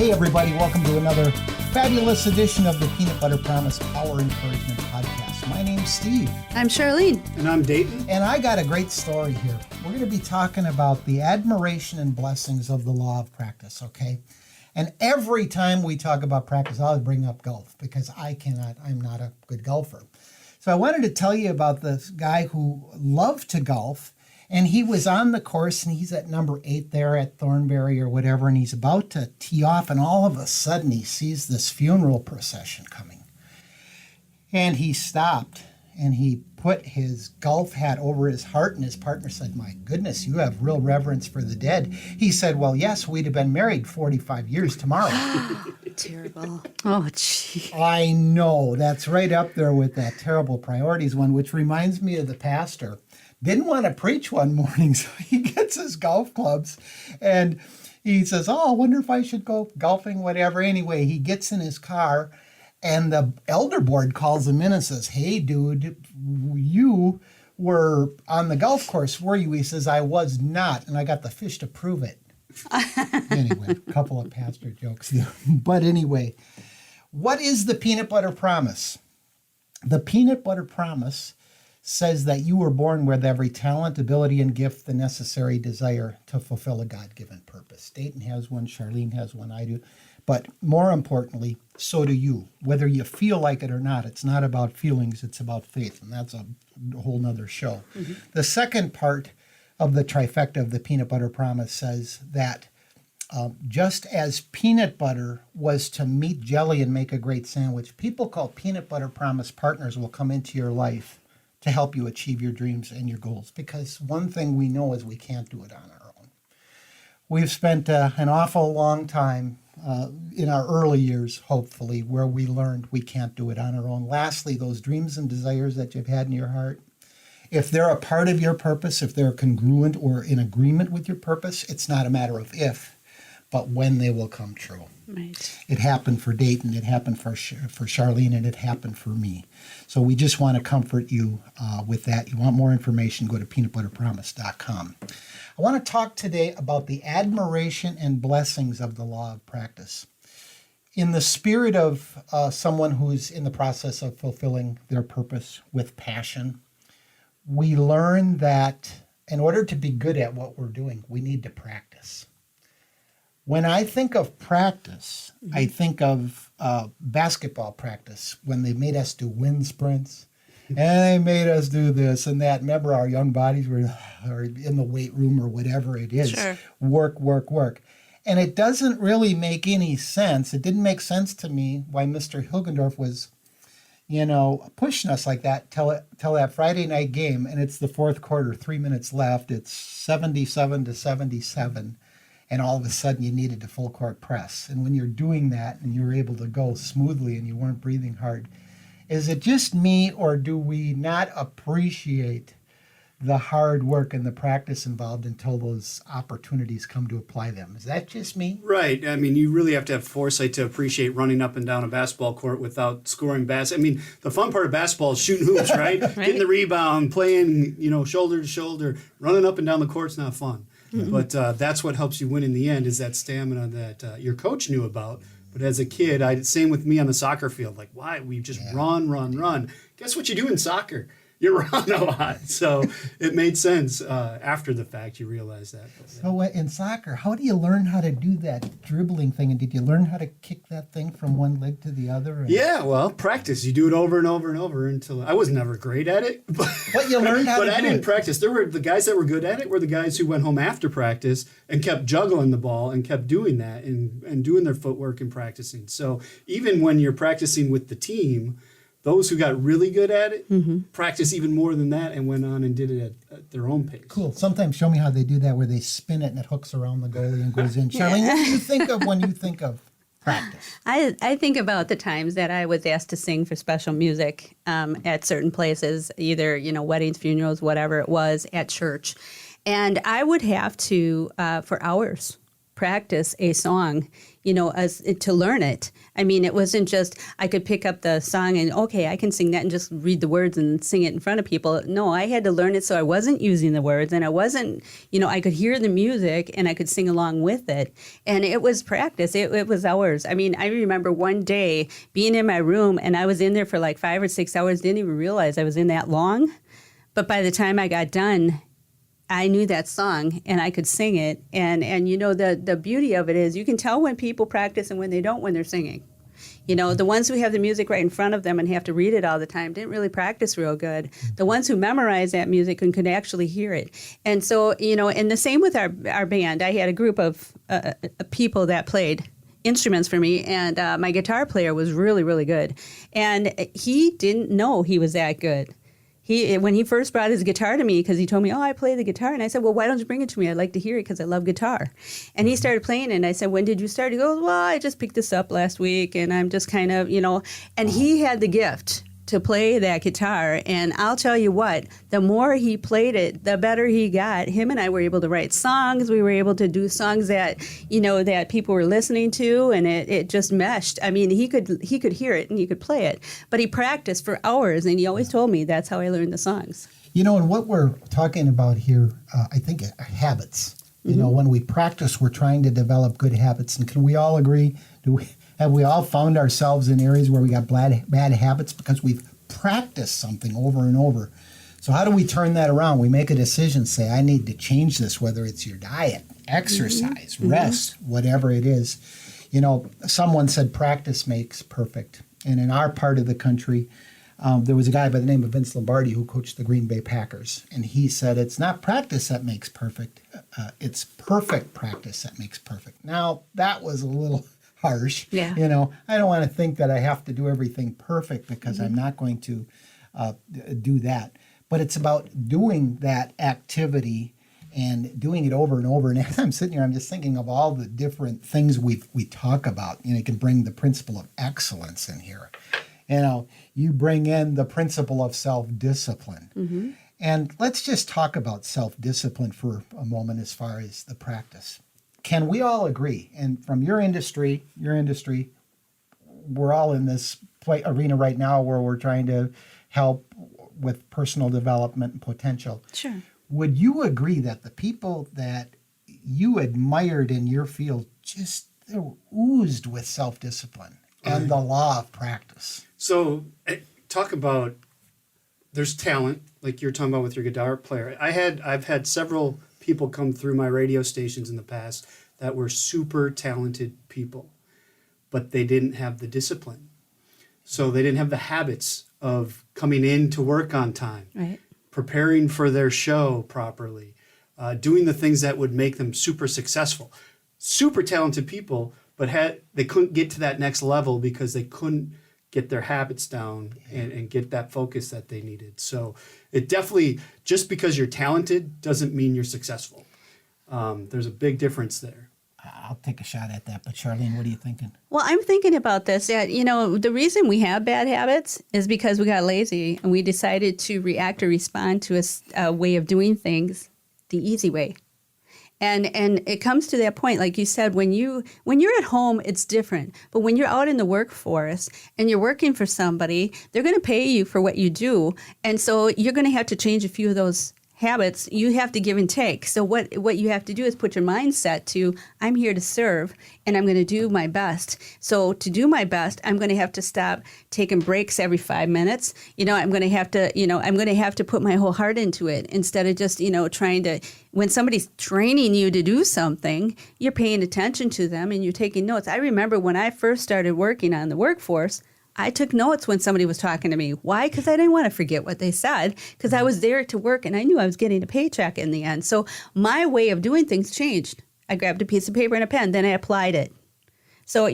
Hey everybody, welcome to another fabulous edition of the Peanut Butter Promise Power Encouragement Podcast. My name's Steve. I'm Charlene. And I'm Dayton. And I got a great story here. We're going to be talking about the admiration and blessings of the law of practice, okay? And every time we talk about practice, I always bring up golf because I'm not a good golfer. So I wanted to tell you about this guy who loved to golf. And he was on the course, and he's at number 8 there at Thornberry or whatever, and he's about to tee off, and all of a sudden he sees this funeral procession coming. And he stopped, and he put his golf hat over his heart, and his partner said, "My goodness, you have real reverence for the dead." He said, "Well, yes, we'd have been married 45 years tomorrow." Terrible. Oh, gee. I know, that's right up there with that terrible priorities one, which reminds me of the pastor. Didn't want to preach one morning, so he gets his golf clubs and he says, "Oh, I wonder if I should go golfing," whatever. Anyway, he gets in his car and the elder board calls him in and says, "Hey, dude, you were on the golf course, were you?" He says, "I was not, and I got the fish to prove it." Anyway, a couple of pastor jokes there. But anyway, what is the peanut butter promise? The peanut butter promise says that you were born with every talent, ability, and gift, the necessary desire to fulfill a God-given purpose. Dayton has one, Charlene has one, I do. But more importantly, so do you. Whether you feel like it or not, it's not about feelings, it's about faith. And that's a whole nother show. Mm-hmm. The second part of the trifecta of the peanut butter promise says that just as peanut butter was to meet jelly and make a great sandwich, people called peanut butter promise partners will come into your life to help you achieve your dreams and your goals. Because one thing we know is we can't do it on our own. We've spent an awful long time in our early years, hopefully, where we learned we can't do it on our own. Lastly, those dreams and desires that you've had in your heart, if they're a part of your purpose, if they're congruent or in agreement with your purpose, it's not a matter of if, but when they will come true. Right. It happened for Dayton, it happened for Charlene, and it happened for me. So we just want to comfort you with that. You want more information, go to peanutbutterpromise.com. I want to talk today about the admiration and blessings of the law of practice. In the spirit of someone who's in the process of fulfilling their purpose with passion, we learn that in order to be good at what we're doing, we need to practice. When I think of practice, I think of basketball practice when they made us do wind sprints and they made us do this and that. Remember, our young bodies were in the weight room or whatever it is. Sure. Work, work, work. And it doesn't really make any sense. It didn't make sense to me why Mr. Hilgendorf was, pushing us like that till that Friday night game. And it's the fourth quarter, 3 minutes left. It's 77-77. And all of a sudden you needed a full court press. And when you're doing that and you're able to go smoothly and you weren't breathing hard, is it just me or do we not appreciate the hard work and the practice involved until those opportunities come to apply them? Is that just me? Right. I mean, you really have to have foresight to appreciate running up and down a basketball court without scoring baskets. I mean, the fun part of basketball is shooting hoops, right? Right. Getting the rebound, playing, shoulder to shoulder, running up and down the court's not fun. Mm-hmm. But that's what helps you win in the end is that stamina that your coach knew about. But as a kid, same with me on the soccer field. Like, why? We just run. Guess what you do in soccer? You run a lot. So it made sense after the fact. You realize that. But, So in soccer, how do you learn how to do that dribbling thing? And did you learn how to kick that thing from one leg to the other? Yeah, well, practice. You do it over and over and over until I was never great at it. But you learned how to do it. But I didn't practice. There were the guys that were good at it were the guys who went home after practice and kept juggling the ball and kept doing that and doing their footwork and practicing. So even when you're practicing with the team, those who got really good at it practiced even more than that and went on and did it at their own pace. Cool. Sometimes show me how they do that where they spin it and it hooks around the goalie and goes in. Charlene, what do you think of when you think of practice? I think about the times that I was asked to sing for special music at certain places, either, weddings, funerals, whatever it was, at church. And I would have to, for hours, practice a song, as to learn it. I mean, it wasn't just I could pick up the song and, okay, I can sing that and just read the words and sing it in front of people. No, I had to learn it so I wasn't using the words, and I wasn't, I could hear the music and I could sing along with it. And it was practice. It was hours. I mean, I remember one day being in my room and I was in there for like 5 or 6 hours, didn't even realize I was in that long. But by the time I got done, I knew that song and I could sing it. And the beauty of it is you can tell when people practice and when they don't when they're singing. The ones who have the music right in front of them and have to read it all the time didn't really practice real good. The ones who memorize that music and could actually hear it. And so, and the same with our band. I had a group of people that played instruments for me, and my guitar player was really, really good. And he didn't know he was that good. When he first brought his guitar to me, because he told me, I play the guitar. And I said, well, why don't you bring it to me? I'd like to hear it because I love guitar. And he started playing it. And I said, when did you start? He goes, well, I just picked this up last week. And I'm just kind of, and he had the gift to play that guitar. And I'll tell you what, the more he played it, the better he got. Him and I were able to write songs. We were able to do songs that, that people were listening to, and it just meshed. I mean, he could hear it and he could play it, but he practiced for hours, and he always told me that's how I learned the songs. And what we're talking about here, I think, are habits. When we practice, we're trying to develop good habits. And can we all agree, have we all found ourselves in areas where we got bad habits because we've practiced something over and over? So how do we turn that around? We make a decision, say, I need to change this, whether it's your diet, exercise, rest, whatever it is. Someone said practice makes perfect. And in our part of the country, there was a guy by the name of Vince Lombardi who coached the Green Bay Packers. And he said, it's not practice that makes perfect. It's perfect practice that makes perfect. Now, that was a little harsh. Yeah. I don't want to think that I have to do everything perfect because I'm not going to do that. But it's about doing that activity and doing it over and over. And as I'm sitting here, I'm just thinking of all the different things we talk about. You can bring the principle of excellence in here. You bring in the principle of self-discipline. Mm-hmm. And let's just talk about self-discipline for a moment as far as the practice. Can we all agree, and from your industry, we're all in this arena right now where we're trying to help with personal development and potential. Sure. Would you agree that the people that you admired in your field they were oozed with self-discipline and the law of practice? So talk about, there's talent, like you're talking about with your guitar player. I've had several people come through my radio stations in the past that were super talented people, but they didn't have the discipline. So they didn't have the habits of coming in to work on time, right, preparing for their show properly, doing the things that would make them super successful. Super talented people, but they couldn't get to that next level because they couldn't get their habits down and get that focus that they needed. So it definitely, just because you're talented doesn't mean you're successful. There's a big difference there. I'll take a shot at that, but Charlene, what are you thinking? Well, I'm thinking about this, that, the reason we have bad habits is because we got lazy and we decided to react or respond to a way of doing things the easy way. And it comes to that point, like you said, when you're at home, it's different. But when you're out in the workforce and you're working for somebody, they're going to pay you for what you do. And so you're going to have to change a few of those habits. You have to give and take. So what you have to do is put your mindset to, I'm here to serve and I'm going to do my best. So to do my best, I'm going to have to stop taking breaks every 5 minutes. I'm going to have to put my whole heart into it instead of just, trying to, when somebody's training you to do something, you're paying attention to them and you're taking notes. I remember when I first started working on the workforce, I took notes when somebody was talking to me. Why? Because I didn't want to forget what they said, because I was there to work and I knew I was getting a paycheck in the end. So my way of doing things changed. I grabbed a piece of paper and a pen, then I applied it. So,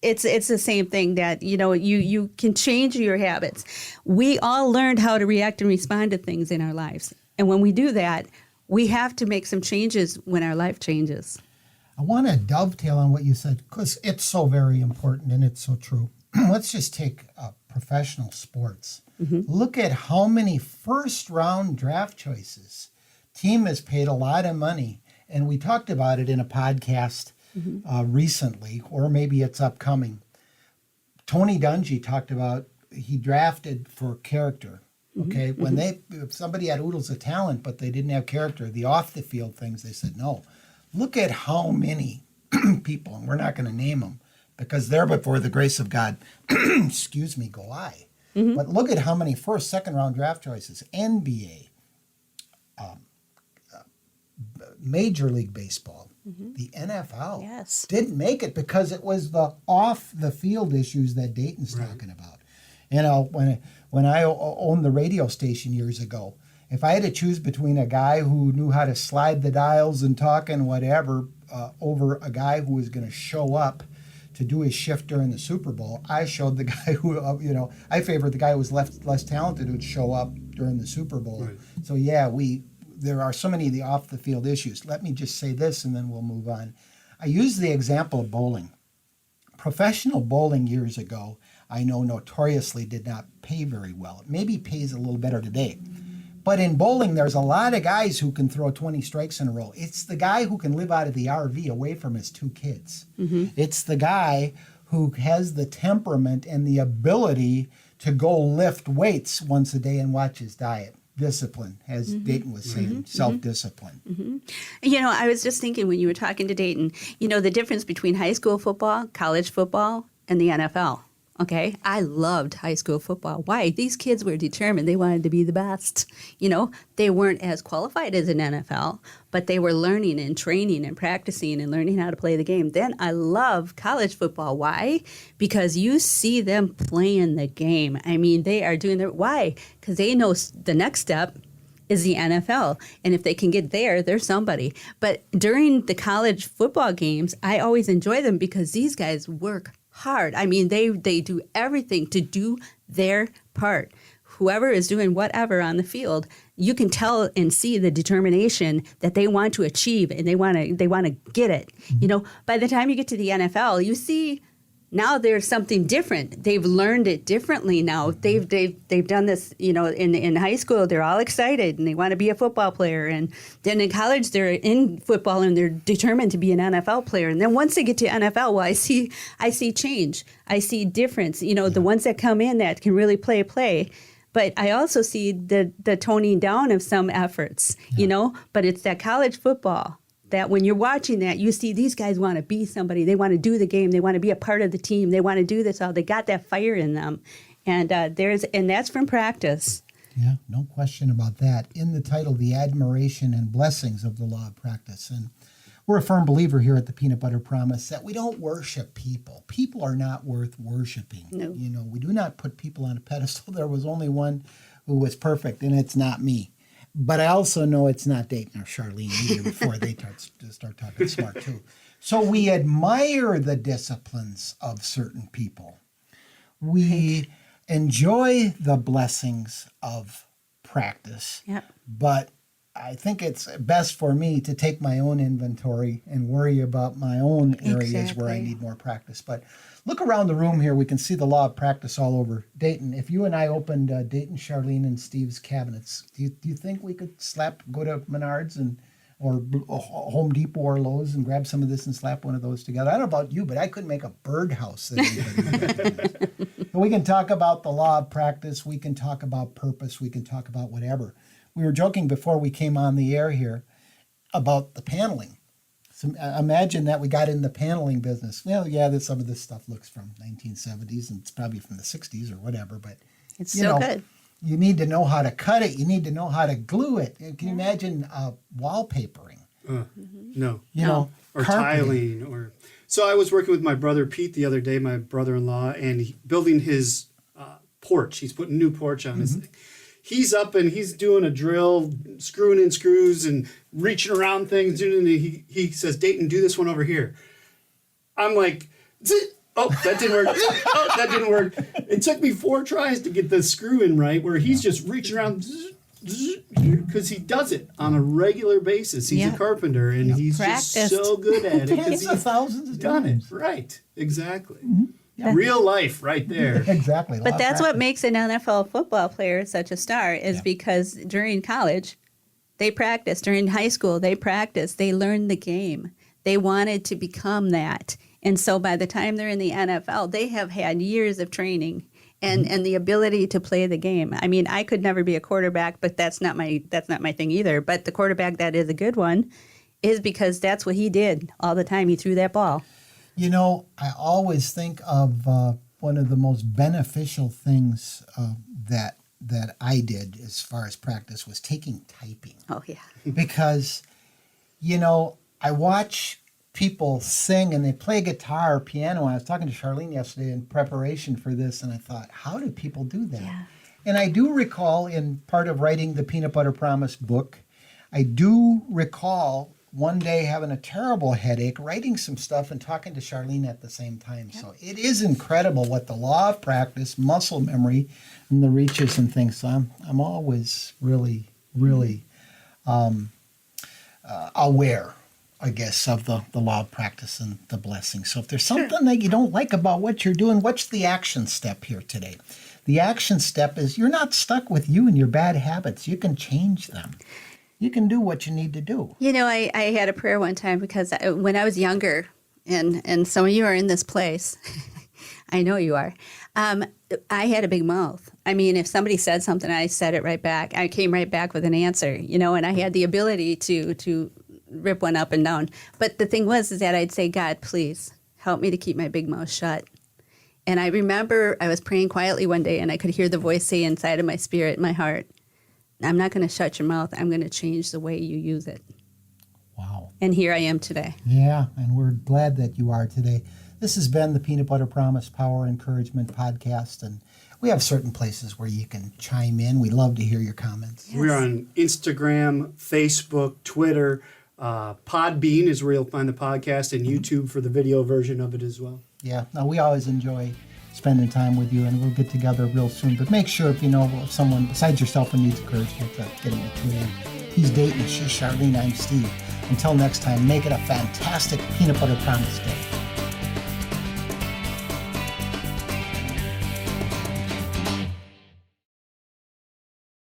it's the same thing that, you can change your habits. We all learned how to react and respond to things in our lives. And when we do that, we have to make some changes when our life changes. I want to dovetail on what you said because it's so very important and it's so true. Let's just take professional sports. Mm-hmm. Look at how many first-round draft choices. Team has paid a lot of money, And we talked about it in a podcast recently, or maybe it's upcoming. Tony Dungy talked about he drafted for character. Okay, when if somebody had oodles of talent but they didn't have character, the off the field things, they said no. Look at how many people, and we're not going to name them because they're before the grace of God. Excuse me, go I. But look at how many first, second round draft choices, NBA, Major League Baseball, the NFL Yes. didn't make it because it was the off the field issues that Dayton's talking about. You know, when I owned the radio station years ago, if I had to choose between a guy who knew how to slide the dials and talk and whatever over a guy who was going to show up to do his shift during the Super Bowl, I showed the guy who, I favored the guy who was less talented who'd show up during the Super Bowl. Right. So yeah, there are so many of the off the field issues. Let me just say this and then we'll move on. I use the example of bowling. Professional bowling years ago, I know notoriously did not pay very well. It maybe pays a little better today. But in bowling, there's a lot of guys who can throw 20 strikes in a row. It's the guy who can live out of the RV away from his 2 kids. It's the guy who has the temperament and the ability to go lift weights once a day and watch his diet. Discipline, as Dayton was saying, self-discipline. You know, I was just thinking when you were talking to Dayton, the difference between high school football, college football, and the NFL. Okay, I loved high school football. Why? These kids were determined. They wanted to be the best. They weren't as qualified as an NFL, but they were learning and training and practicing and learning how to play the game. Then I love college football. Why? Because you see them playing the game. I mean, they are doing their, why? Because they know the next step is the NFL. And if they can get there, they're somebody. But during the college football games, I always enjoy them because these guys work hard. I mean, they do everything to do their part. Whoever is doing whatever on the field, you can tell and see the determination that they want to achieve and they want to get it. By the time you get to the NFL, you see now there's something different. They've learned it differently now. They've done this, in high school, they're all excited and they want to be a football player. And then in college, they're in football and they're determined to be an NFL player. And then once they get to NFL, well, I see change. I see difference. The ones that come in that can really play. But I also see the toning down of some efforts, but it's that college football that when you're watching that, you see these guys want to be somebody. They want to do the game. They want to be a part of the team. They want to do this all. They got that fire in them. And that's from practice. Yeah, no question about that. In the title, The Admiration and Blessings of the Law of Practice. And we're a firm believer here at the Peanut Butter Promise that we don't worship people. People are not worth worshiping. No. We do not put people on a pedestal. There was only one who was perfect, and it's not me. But I also know it's not Dayton or Charlene either before they start talking smart too. So we admire the disciplines of certain people. We enjoy the blessings of practice. Yep. But I think it's best for me to take my own inventory and worry about my own areas where I need more practice. But look around the room here. We can see the law of practice all over Dayton. If you and I opened Dayton, Charlene, and Steve's cabinets, do you think we could go to Menards or Home Depot or Lowe's and grab some of this and slap one of those together? I don't know about you, but I couldn't make a birdhouse. We can talk about the law of practice. We can talk about purpose. We can talk about whatever. We were joking before we came on the air here about the paneling. So imagine that we got in the paneling business. Well, yeah, some of this stuff looks from 1970s and it's probably from the 60s or whatever, but it's so good. You need to know how to cut it. You need to know how to glue it. Can you imagine wallpapering? No. Or carpeting. tiling. So I was working with my brother Pete the other day, my brother-in-law, and building his porch. He's putting a new porch on his thing. He's up and he's doing a drill, screwing in screws and reaching around things. And he says, Dayton, do this one over here. I'm like, oh, that didn't work. Oh, that didn't work. It took me 4 tries to get the screw in right, where he's just reaching around because he does it on a regular basis. He's a carpenter and he's just so good at it because he's thousands of done times. it. Right. Exactly. Mm-hmm. Yeah. Real life right there. Exactly. But that's what makes an NFL football player such a star is because during college, They practiced during high school. They practiced. They learned the game. They wanted to become that. And so by the time they're in the NFL, they have had years of training and the ability to play the game. I mean, I could never be a quarterback, but that's not my thing either. But the quarterback that is a good one is because that's what he did all the time. He threw that ball. You know, I always think of one of the most beneficial things that I did as far as practice was taking typing. Oh, yeah. Because, you know, I watch people sing and they play guitar or piano. I was talking to Charlene yesterday in preparation for this, and I thought, how do people do that? Yeah. And I do recall in part of writing the Peanut Butter Promise book, I do recall one day having a terrible headache, writing some stuff and talking to Charlene at the same time. Yep. So it is incredible what the law of practice, muscle memory, and the reaches and things. So I'm always really, really aware, I guess, of the law of practice and the blessing. So if there's something that you don't like about what you're doing, what's the action step here today? The action step is you're not stuck with you and your bad habits. You can change them. You can do what you need to do. You know, I had a prayer one time because when I was younger, and some of you are in this place, I know you are, I had a big mouth. I mean, if somebody said something, I said it right back. I came right back with an answer, you know, and I had the ability to rip one up and down. But the thing was is that I'd say, God, please help me to keep my big mouth shut. And I remember I was praying quietly one day and I could hear the voice say inside of my spirit, my heart, I'm not going to shut your mouth. I'm going to change the way you use it. Wow. And here I am today. Yeah, and we're glad that you are today. This has been the Peanut Butter Promise Power Encouragement Podcast, and we have certain places where you can chime in. We love to hear your comments. Yes. We're on Instagram, Facebook, Twitter. Podbean is where you'll find the podcast, and YouTube for the video version of it as well. Yeah, no, we always enjoy spending time with you, and we'll get together real soon. But make sure if you know of someone besides yourself who needs encouragement, to get them to tune in. He's Dayton, she's Charlene, I'm Steve. Until next time, make it a fantastic Peanut Butter Promise Day.